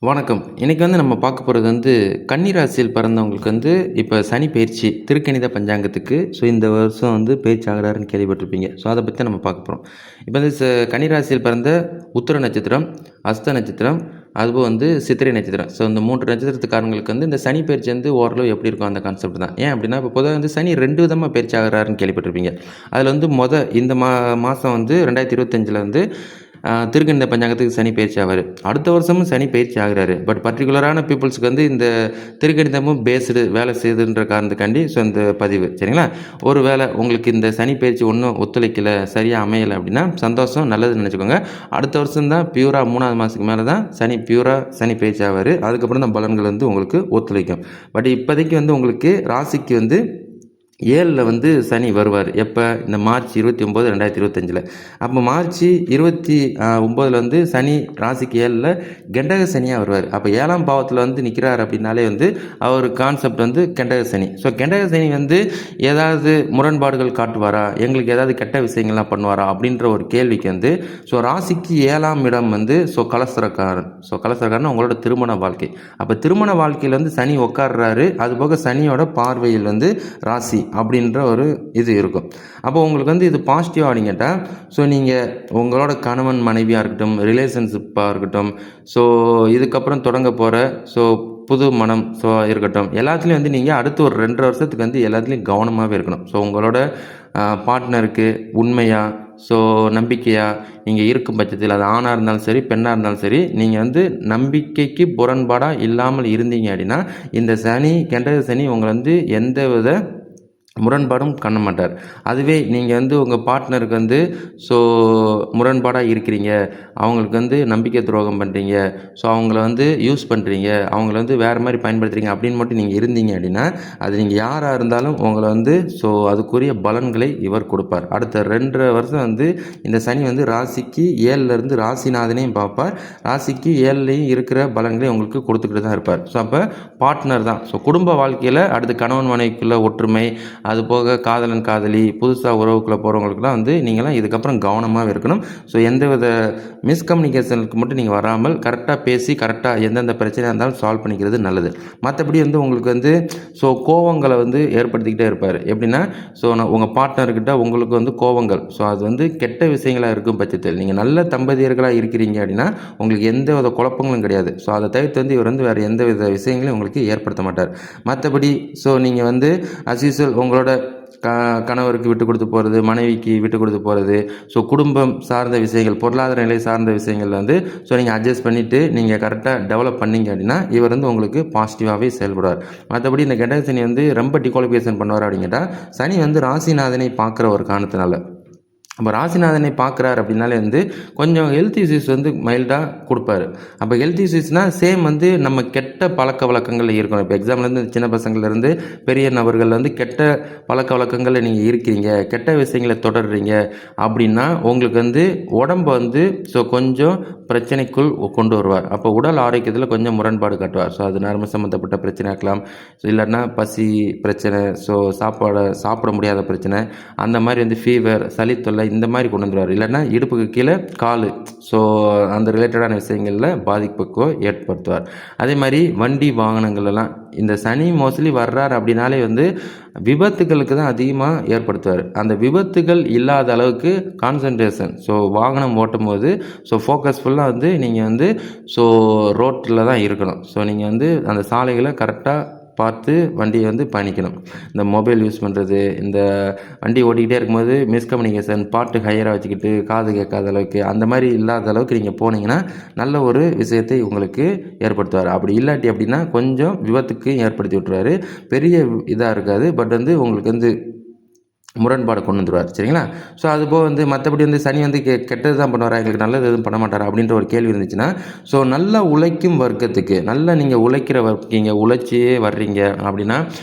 வணக்கம். இன்னைக்கு நம்ம பார்க்க போறது கன்னி ராசியில் பிறந்தவங்களுக்கு இப்ப சனி பெயர்ச்சி திருக்கணித பஞ்சாங்கத்துக்கு இந்த வருஷம் பெயர்ச்சி ஆகுறாருன்னு கேள்விப்பட்டிருப்பீங்க. அத பத்தி தான் நம்ம பார்க்க போறோம். இப்ப கன்னி ராசியில் பிறந்த உத்திர நட்சத்திரம், அஸ்த நட்சத்திரம், அதுபோக சித்திரை நட்சத்திரம். இந்த 3 நட்சத்திரத்துக்காரங்களுக்கு இந்த சனி பெயர்ச்சி ஓரளவு எப்படி இருக்கும் அந்த கான்செப்ட் தான். ஏன் அப்படின்னா, இப்போ பொதுவாக சனி 2 விதமா பெயர்ச்சி ஆகுறாருன்னு கேள்விப்பட்டிருப்பீங்க. அதில் இந்த மாதம் 2025ல் திருக்கணித பஞ்சாங்கத்துக்கு சனி பயிற்சி ஆவார். அடுத்த வருஷமும் சனி பயிற்சி ஆகிறாரு. பட் பர்டிகுலரான பீப்புள்ஸுக்கு இந்த திருக்கணிதமும் பேஸ்டு வேலை செய்யுதுன்ற காரணத்துக்காண்டி இந்த பதிவு சரிங்களா. ஒரு வேளை உங்களுக்கு இந்த சனி பயிற்சி ஒன்றும் ஒத்துழைக்கலை, சரியாக அமையலை அப்படின்னா சந்தோஷம், நல்லதுன்னு நினச்சிக்கோங்க. அடுத்த வருஷம் தான் பியூராக 3ஆவது மாதத்துக்கு மேலே தான் சனி பயிற்சி ஆவார். அதுக்கப்புறம் தான் பலன்கள் உங்களுக்கு ஒத்துழைக்கும். பட் இப்போதைக்கு உங்களுக்கு ராசிக்கு 7ல் சனி வருவார். எப்போ? இந்த மார்ச் 29, 2025. அப்போ மார்ச் 29 சனி ராசிக்கு 7ல் கெண்டக சனியாக வருவார். அப்போ 7ஆம் பாவத்தில் நிற்கிறார் அப்படின்னாலே அவர் கான்செப்ட் கெண்டக சனி. கெண்டக சனி ஏதாவது முரண்பாடுகள் காட்டுவாரா, எங்களுக்கு ஏதாவது கெட்ட விஷயங்கள்லாம் பண்ணுவாரா அப்படின்ற ஒரு கேள்விக்கு ராசிக்கு 7ஆம் இடம் கலசரக்காரன். கலசரக்காரன் உங்களோட திருமண வாழ்க்கை. அப்போ திருமண வாழ்க்கையில் சனி உட்கார்றாரு. அதுபோக சனியோட பார்வையில் ராசி அப்படின்ற ஒரு இது இருக்கும். அப்போ உங்களுக்கு இது பாசிட்டிவாக அப்படின்னு கேட்டால், நீங்கள் உங்களோட கணவன் மனைவியாக இருக்கட்டும், ரிலேஷன்ஷிப்பாக இருக்கட்டும், இதுக்கப்புறம் தொடங்க போகிற புது மனம் இருக்கட்டும், எல்லாத்துலேயும் நீங்கள் அடுத்து ஒரு 2.5 வருஷத்துக்கு எல்லாத்துலேயும் கவனமாகவே இருக்கணும். உங்களோட பார்ட்னருக்கு உண்மையாக நம்பிக்கையாக நீங்கள் இருக்கும் பட்சத்தில், அது ஆணாக இருந்தாலும் சரி, பெண்ணாக இருந்தாலும் சரி, நீங்கள் நம்பிக்கைக்கு புறன்பாடாக இல்லாமல் இருந்தீங்க அப்படின்னா இந்த சனி கெண்டக சனி உங்களை எந்த வித முரண்பாடும் பண்ண மாட்டார். அதுவே நீங்கள் உங்கள் பார்ட்னருக்கு முரண்பாடாக இருக்கிறீங்க, அவங்களுக்கு நம்பிக்கை துரோகம் பண்ணுறீங்க, அவங்கள யூஸ் பண்ணுறீங்க, அவங்கள வேறு மாதிரி பயன்படுத்துகிறீங்க அப்படின்னு மட்டும் நீங்கள் இருந்தீங்க அப்படின்னா, அது நீங்கள் யாராக இருந்தாலும் உங்களை அதுக்குரிய பலன்களை இவர் கொடுப்பார். அடுத்த 2.5 வருஷம் இந்த சனி ராசிக்கு 7லேருந்து ராசிநாதனையும் பார்ப்பார், ராசிக்கு 7லையும் இருக்கிற பலன்களை உங்களுக்கு கொடுத்துக்கிட்டு தான் இருப்பார். அப்போ பார்ட்னர் தான். குடும்ப வாழ்க்கையில் அடுத்து கணவன் மனைவிக்குள்ள ஒற்றுமை, அது போக காதலன் காதலி, புதுசாக உறவுக்குள்ளே போகிறவங்களுக்குலாம் நீங்களாம் இதுக்கப்புறம் கவனமாக இருக்கணும். எந்தவித மிஸ்கம்யூனிகேஷனுக்கு மட்டும் நீங்கள் வராமல் கரெக்டாக பேசி கரெக்டாக எந்தெந்த பிரச்சனையாக இருந்தாலும் சால்வ் பண்ணிக்கிறது நல்லது. மற்றபடி உங்களுக்கு கோவங்களை ஏற்படுத்திக்கிட்டே இருப்பார். எப்படின்னா, உங்கள் பார்ட்னர்கிட்ட உங்களுக்கு கோவங்கள், அது கெட்ட விஷயங்களாக இருக்கும் பட்சத்தில் நீங்கள் நல்ல தம்பதியர்களாக இருக்கிறீங்க அப்படின்னா உங்களுக்கு எந்த வித குழப்பங்களும் கிடையாது. அதை தவிர்த்து இவர் வேறு எந்த வித விஷயங்களையும் உங்களுக்கு ஏற்படுத்த மாட்டார். மற்றபடி நீங்கள் அஸ் யூசுவல் உங்களோட கணவருக்கு விட்டு கொடுத்து போகிறது, மனைவிக்கு விட்டு கொடுத்து போகிறது, குடும்பம் சார்ந்த விஷயங்கள், பொருளாதார நிலை சார்ந்த விஷயங்கள் நீங்கள் அட்ஜஸ்ட் பண்ணிவிட்டு நீங்கள் கரெக்டாக டெவலப் பண்ணிங்க அப்படின்னா இவர் உங்களுக்கு பாசிட்டிவாகவே செயல்படுவார். மற்றபடி இந்த கெண்டக சனி ரொம்ப டிகுவாலிஃபிகேஷன் பண்ணுவார் அப்படின்னு கேட்டால், சனி ராசிநாதனை பார்க்குற ஒரு காரணத்தினால. அப்போ ராசிநாதனை பார்க்குறாரு அப்படின்னாலே கொஞ்சம் ஹெல்த் இஷ்யூஸ் மைல்டாக கொடுப்பாரு. அப்போ ஹெல்த் இஷ்யூஸ்னால் சேம் நம்ம கெட்ட பழக்க வழக்கங்களில் இருக்கணும். இப்போ எக்ஸாம்பிள் சின்ன பசங்கள்லேருந்து பெரிய நபர்கள் கெட்ட பழக்க வழக்கங்களில் நீங்கள் இருக்கிறீங்க, கெட்ட விஷயங்களை தொடர்றீங்க அப்படின்னா உங்களுக்கு உடம்பு கொஞ்சம் பிரச்சனைக்குள் கொண்டு வருவார். அப்போ உடல் ஆரோக்கியத்தில் கொஞ்சம் முரண்பாடு காட்டுவார். அது நரம்பு சம்மந்தப்பட்ட பிரச்சனை இருக்கலாம், இல்லைன்னா பசி பிரச்சனை, சாப்பிட முடியாத பிரச்சனை, அந்த மாதிரி ஃபீவர், சளி தொல்லை, இந்த மாதிரி கொண்டு வந்துடுவார். இல்லைன்னா இடுப்புக்கு கீழே கால், அந்த ரிலேட்டடான விஷயங்களில் பாதிப்புக்கோ ஏற்படுத்துவார். அதே மாதிரி வண்டி வாகனங்கள்லாம் இந்த சனி மோஸ்ட்லி வர்றார் அப்படின்னாலே விபத்துகளுக்கு தான் அதிகமாக ஏற்படுத்துவார். அந்த விபத்துகள் இல்லாத அளவுக்கு கான்சன்ட்ரேஷன், வாகனம் ஓட்டும் போது ஃபோக்கஸ் ஃபுல்லாக நீங்கள் ரோட்டில் தான் இருக்கணும். நீங்கள் அந்த சாலைகளை கரெக்டாக பார்த்து வண்டியை பயணிக்கணும். இந்த மொபைல் யூஸ் பண்ணுறது, இந்த வண்டி ஓட்டிக்கிட்டே இருக்கும்போது மிஸ்கம்யூனிகேஷன், பாட்டு ஹையராக வச்சுக்கிட்டு காது கேட்காத அளவுக்கு அந்த மாதிரி இல்லாத அளவுக்கு நீங்கள் போனீங்கன்னா நல்ல ஒரு விஷயத்தை உங்களுக்கு ஏற்படுத்துவார். அப்படி இல்லாட்டி அப்படின்னா கொஞ்சம் விபத்துக்கு ஏற்படுத்தி விட்டுருவார். பெரிய இதாக இருக்காது, பட் உங்களுக்கு முரண்பாடு கொண்டு வந்துடுவார். சரிங்களா. அதுபோக மற்றபடி சனி கெட்டது தான் பண்ணுவாரா, எங்களுக்கு நல்லது எதுவும் பண்ண மாட்டாரா அப்படின்ற ஒரு கேள்வி இருந்துச்சுன்னா, நல்லா உழைக்கும் வர்க்கத்துக்கு, நல்லா நீங்கள் உழைக்கிற வர்க்கீங்க, உழைச்சியே வர்றீங்க அப்படின்னா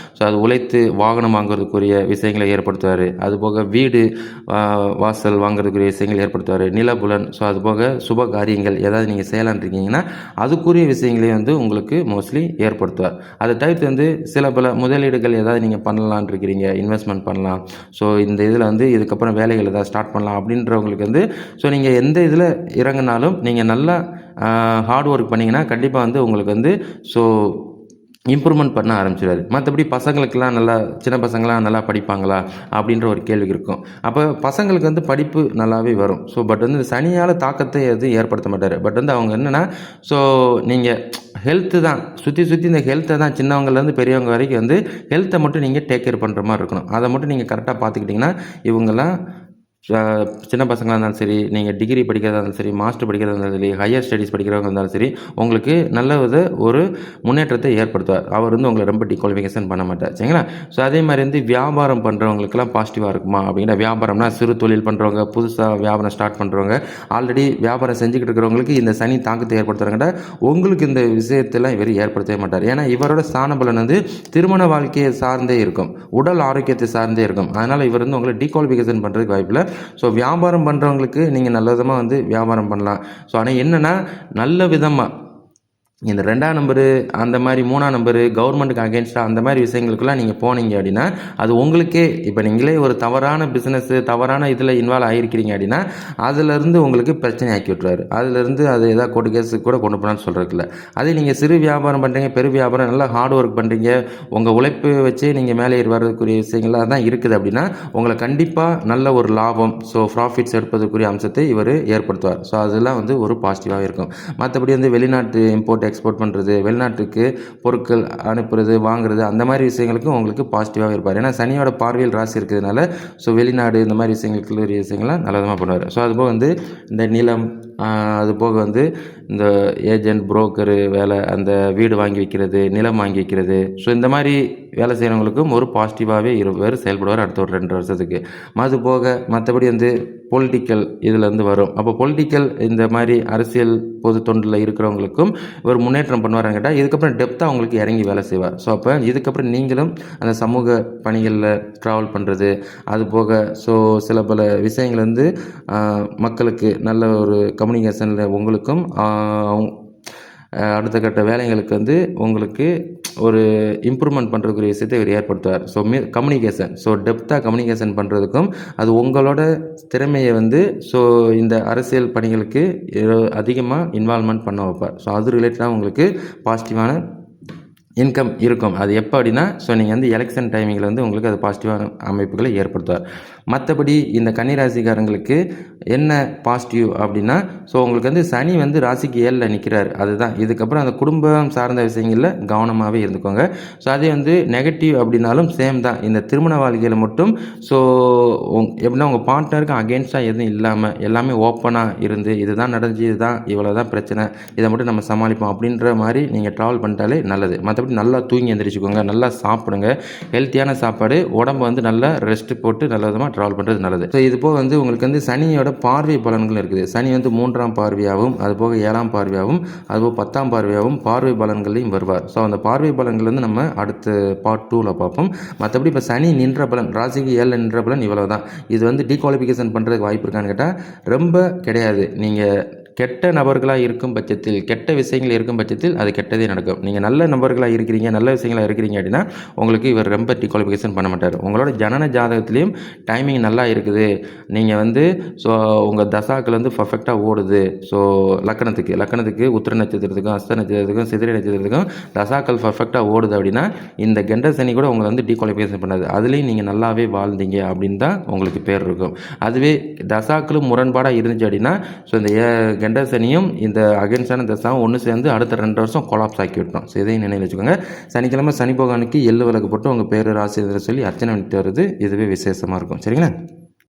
அது உழைத்து வாகனம் வாங்குறதுக்குரிய விஷயங்களை ஏற்படுத்துவார். அதுபோக வீடு வாசல் வாங்குறதுக்குரிய விஷயங்கள் ஏற்படுத்துவார். நிலபுலன், அதுபோக சுப காரியங்கள் ஏதாவது நீங்கள் செய்யலான் இருக்கீங்கன்னா அதுக்குரிய விஷயங்களையும் உங்களுக்கு மோஸ்ட்லி ஏற்படுத்துவார். அதை தவிர்த்து சில பல முதலீடுகள் ஏதாவது நீங்கள் பண்ணலான் இருக்கிறீங்க, இன்வெஸ்ட்மெண்ட் பண்ணலாம், ஸோ இந்த இதில் வந்து இதுக்கப்புறம் வேலைகள் ஏதாவது ஸ்டார்ட் பண்ணலாம் அப்படின்றவங்களுக்கு வந்து ஸோ நீங்கள் எந்த இதில் இறங்குனாலும் நீங்கள் நல்லா ஹார்ட் ஒர்க் பண்ணிங்கன்னா கண்டிப்பாக வந்து உங்களுக்கு வந்து ஸோ இம்ப்ரூவ்மெண்ட் பண்ண ஆரம்பிச்சிடுவார். மற்றபடி பசங்களுக்கெல்லாம் நல்லா சின்ன பசங்களாம் நல்லா படிப்பாங்களா அப்படின்ற ஒரு கேள்வி இருக்கும். அப்போ பசங்களுக்கு வந்து படிப்பு நல்லாவே வரும். ஸோ பட் வந்து இந்த சனியால் தாக்கத்தை எதுவும் ஏற்படுத்த மாட்டார். பட் வந்து அவங்க என்னென்னா ஸோ நீங்கள் ஹெல்த்து தான் சுற்றி இந்த ஹெல்த்தை தான் சின்னவங்கலேருந்து பெரியவங்க வரைக்கும் வந்து ஹெல்த்தை மட்டும் நீங்கள் டேக் கேர் பண்ணுற மாதிரி இருக்கணும். அதை மட்டும் நீங்கள் கரெக்டாக பார்த்துக்கிட்டிங்கன்னா இவங்கெல்லாம் சின்ன பசங்களாக இருந்தாலும் சரி, நீங்கள் டிகிரி படிக்கிறதா இருந்தாலும் சரி, மாஸ்டர் படிக்கிறதா இருந்தாலும் சரி, ஹையர் ஸ்டடீஸ் படிக்கிறவங்க இருந்தாலும் சரி, உங்களுக்கு நல்ல ஒரு முன்னேற்றத்தை ஏற்படுத்துவார். அவர் வந்து உங்களை ரொம்ப டிகுவாலிஃபிகேஷன் பண்ண மாட்டார். சரிங்களா? ஸோ அதே மாதிரி வந்து வியாபாரம் பண்ணுறவங்களுக்கெல்லாம் பாசிட்டிவாக இருக்குமா அப்படிங்கிற வியாபாரம்னா சிறு தொழில் பண்ணுறவங்க, புதுசாக வியாபாரம் ஸ்டார்ட் பண்ணுறவங்க, ஆல்ரெடி வியாபாரம் செஞ்சுக்கிட்டு இருக்கிறவங்களுக்கு இந்த சனி தாக்கத்தை ஏற்படுத்துகிறாங்கடா உங்களுக்கு இந்த விஷயத்தெல்லாம் இவர் ஏற்படுத்தவே மாட்டார். ஏன்னா இவரோட ஸ்தானபலன் வந்து திருமண வாழ்க்கையை சார்ந்தே இருக்கும், உடல் ஆரோக்கியத்தை சார்ந்தே இருக்கும். அதனால் இவர் வந்து உங்களை டிகுவாலிஃபிகேஷன் பண்ணுறதுக்கு வாய்ப்பில்லை. ஸோ வியாபாரம் பண்ணுறவங்களுக்கு நீங்கள் நல்ல விதமாக வந்து வியாபாரம் பண்ணலாம். ஸோ ஆனால் என்னென்னா நல்ல விதமாக இந்த 2ஆம் நம்பரு அந்த மாதிரி 3ஆம் நம்பரு கவர்மெண்ட்டுக்கு அகேன்ஸ்டாக அந்த மாதிரி விஷயங்களுக்கெல்லாம் நீங்கள் போனீங்க அப்படின்னா அது உங்களுக்கே இப்போ நீங்களே ஒரு தவறான பிஸ்னஸ்ஸு தவறான இதில் இன்வால்வ் ஆகிருக்கிறீங்க அப்படின்னா அதிலேருந்து உங்களுக்கு பிரச்சனை ஆக்கி விட்ருவார். அதிலேருந்து அது ஏதாவது கோர்ட்டு கேஸுக்கு கூட கொண்டு போனான்னு சொல்கிறதுக்குல அதே நீங்கள் சிறு வியாபாரம் பண்ணுறீங்க, பெரு வியாபாரம் நல்லா ஹார்ட் ஒர்க் பண்ணுறீங்க, உங்கள் உழைப்பு வச்சு நீங்கள் மேலே ஏறி வர்றதுக்குரிய விஷயங்களாக தான் இருக்குது அப்படின்னா உங்களை கண்டிப்பாக நல்ல ஒரு லாபம் ஸோ ப்ராஃபிட்ஸ் எடுப்பதற்குரிய அம்சத்தை இவர் ஏற்படுத்துவார். ஸோ அதெல்லாம் வந்து ஒரு பாசிட்டிவாக இருக்கும். மற்றபடி வந்து வெளிநாட்டு இம்போர்ட் எக்ஸ்போர்ட் பண்ணுறது, வெளிநாட்டுக்கு பொருட்கள் அனுப்புறது வாங்குறது அந்த மாதிரி விஷயங்களுக்கும் உங்களுக்கு பாசிட்டிவாக இருப்பார். ஏன்னா சனியோட பார்வையில் ராசி இருக்கிறதுனால ஸோ வெளிநாடு இந்த மாதிரி விஷயங்கள்லாம் நல்ல விதமாக பண்ணுவார். ஸோ அதுபோக வந்து இந்த நிலம் அது போக வந்து இந்த ஏஜென்ட் புரோக்கரு வேலை, அந்த வீடு வாங்கி வைக்கிறது, நிலம் வாங்கி வைக்கிறது, ஸோ இந்த மாதிரி வேலை செய்கிறவங்களுக்கும் ஒரு பாசிட்டிவாகவே இருப்பார், செயல்படுவார் அடுத்த ஒரு 2 வருஷத்துக்கு. அது போக மற்றபடி வந்து பொலிட்டிக்கல் இதிலேருந்து வரும். அப்போ பொலிட்டிக்கல் இந்த மாதிரி அரசியல் பொது தொண்டில் இருக்கிறவங்களுக்கும் ஒரு முன்னேற்றம் பண்ணுவாரான்னு கேட்டால் இதுக்கப்புறம் டெப்த்தாக அவங்களுக்கு இறங்கி வேலை செய்வார். ஸோ அப்போ இதுக்கப்புறம் நீங்களும் அந்த சமூக பணிகளில் ட்ராவல் பண்ணுறது, அது போக ஸோ சில பல விஷயங்கள் வந்து மக்களுக்கு நல்ல ஒரு கம்யூனிகேஷனில் உங்களுக்கும் அடுத்த கட்ட வேலைங்களுக்கு வந்து உங்களுக்கு ஒரு இம்ப்ரூவ்மெண்ட் பண்ணுறதுக்குரிய விஷயத்தை இவர் ஏற்படுத்துவார். ஸோ கம்யூனிகேஷன் ஸோ டெப்த்தாக கம்யூனிகேஷன் பண்ணுறதுக்கும் அது உங்களோட திறமையை வந்து ஸோ இந்த அரசியல் பணிகளுக்கு அதிகமாக இன்வால்வ்மெண்ட் பண்ண வைப்பார். ஸோ அது ரிலேட்டடாக உங்களுக்கு பாசிட்டிவான இன்கம் இருக்கும். அது எப்போ அப்படின்னா ஸோ நீங்கள் வந்து எலெக்ஷன் டைமிங்கில் வந்து உங்களுக்கு அது பாசிட்டிவான அமைப்புகளை ஏற்படுத்துவார். மற்றபடி இந்த கன்னிராசிக்காரங்களுக்கு என்ன பாசிட்டிவ் அப்படின்னா ஸோ உங்களுக்கு வந்து சனி வந்து ராசிக்கு 7ல் நிற்கிறார். அதுதான் இதுக்கப்புறம் அந்த குடும்பம் சார்ந்த விஷயங்களில் கவனமாகவே இருந்துக்கோங்க. ஸோ அதே வந்து நெகட்டிவ் அப்படின்னாலும் சேம் தான். இந்த திருமண வாழ்க்கையில் மட்டும் ஸோ எப்படின்னா உங்கள் பார்ட்னருக்கு அகேன்ஸ்டாக எதுவும் இல்லாமல் எல்லாமே ஓப்பனாக இருந்து இதுதான் நடந்துச்சு, இதுதான் இவ்வளோ தான் பிரச்சனை, இதை மட்டும் நம்ம சமாளிப்போம் அப்படின்ற மாதிரி நீங்கள் ட்ராவல் பண்ணிட்டாலே நல்லது. மற்றபடி நல்லா தூங்கி எந்திரிச்சுக்கோங்க, நல்லா சாப்பிடுங்க, ஹெல்த்தியான சாப்பாடு, உடம்பு வந்து நல்லா ரெஸ்ட் போட்டு நல்ல விதமாக ட்ராவல் பண்ணுறது நல்லது. ஸோ இது போக வந்து உங்களுக்கு வந்து சனியோட பார்வை பலன்கள் இருக்குது. சனி வந்து 3ஆம் பார்வையாகவும் அதுபோக 7ஆம் பார்வையாகவும் அதுபோக 10ஆம் பார்வையாகவும் பார்வை பலன்களையும் வருவார். ஸோ அந்த பார்வை பலன்கள் வந்து நம்ம அடுத்த பார்ட் 2ல் பார்ப்போம். மற்றபடி இப்போ சனி நின்ற பலன் ராசிக்கு 7ல் நின்ற பலன் இவ்வளோ தான். இது வந்து டிகுவாலிஃபிகேஷன் பண்ணுறதுக்கு வாய்ப்பு இருக்கான்னு கேட்டால் ரொம்ப கிடையாது. நீங்கள் கெட்ட நபர்களாக இருக்கும் பட்சத்தில், கெட்ட விஷயங்கள் இருக்கும் பட்சத்தில் அது கெட்டதே நடக்கும். நீங்கள் நல்ல நபர்களாக இருக்கிறீங்க, நல்ல விஷயங்களாக இருக்கிறீங்க அப்படின்னா உங்களுக்கு இவர் ரொம்ப டிகுவாலிஃபிகேஷன் பண்ண மாட்டார். உங்களோட ஜனன ஜாதகத்துலேயும் டைமிங் நல்லா இருக்குது, நீங்கள் வந்து ஸோ உங்கள் தசாக்கள் வந்து பர்ஃபெக்டாக ஓடுது. ஸோ லக்கணத்துக்கு உத்திர நட்சத்திரத்துக்கும் அஸ்த நட்சத்திரத்துக்கும் சித்திரை நட்சத்திரத்துக்கும் தசாக்கள் பர்ஃபெக்டாக ஓடுது அப்படின்னா இந்த கெண்ட சனி கூட உங்களை வந்து டிகுவாலிஃபிகேஷன் பண்ணாது. அதுலேயும் நீங்கள் நல்லாவே வாழ்ந்தீங்க அப்படின்னு தான் உங்களுக்கு பேர் இருக்கும். அதுவே தசாக்களும் முரண்பாடாக இருந்துச்சு அப்படின்னா ஸோ இந்த கெண்ட சனியும் இந்த அகேன்ஸ்டான தசாவும் ஒன்று சேர்ந்து அடுத்த 2 வருஷம் கொலாப்ஸ் ஆக்கி விட்டோம். ஸோ இதையும் நினைவில் வச்சுக்கோங்க. சனிக்கிழமை சனி பகவானுக்கு எள்ளு விளக்கு போட்டு உங்கள் பேர் ராசி சொல்லி அர்ச்சனை பண்ணிட்டு வருது, இதுவே விசேஷமாக இருக்கும். சரிங்களா?